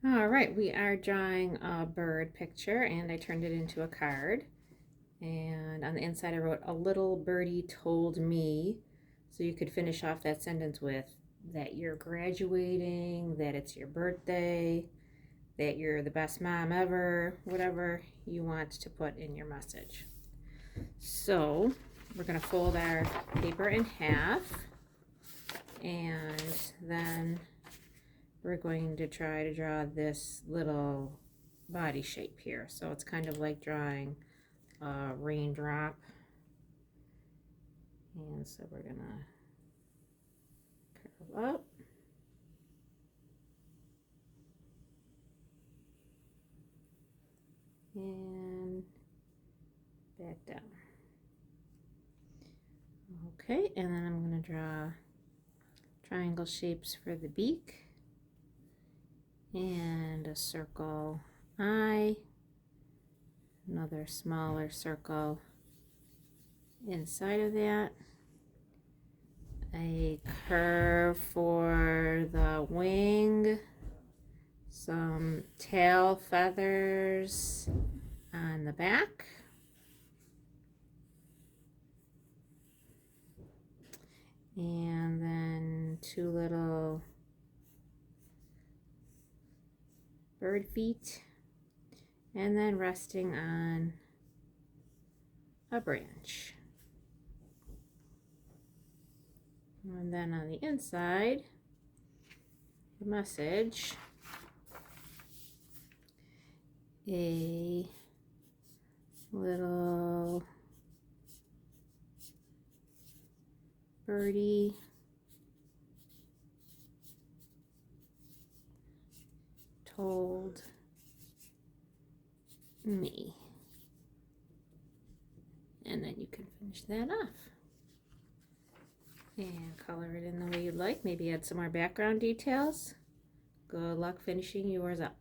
All right, we are drawing a bird picture and I turned it into a card. And on the inside I wrote, "A little birdie told me." So you could finish off that sentence with that you're graduating, that it's your birthday, that you're the best mom ever, whatever you want to put in your message. So we're going to fold our paper in half, and then we're going to try to draw this little body shape here. So it's kind of like drawing a raindrop. And so we're gonna curve up. And back down. Okay, and then I'm gonna draw triangle shapes for the beak. And a circle eye, another smaller circle inside of that, a curve for the wing, some tail feathers on the back, and then two little bird feet, and then resting on a branch. And then on the inside, the message, a little birdie told me. And then you can finish that off and color it in the way you'd like. Maybe add some more background details. Good luck finishing yours up.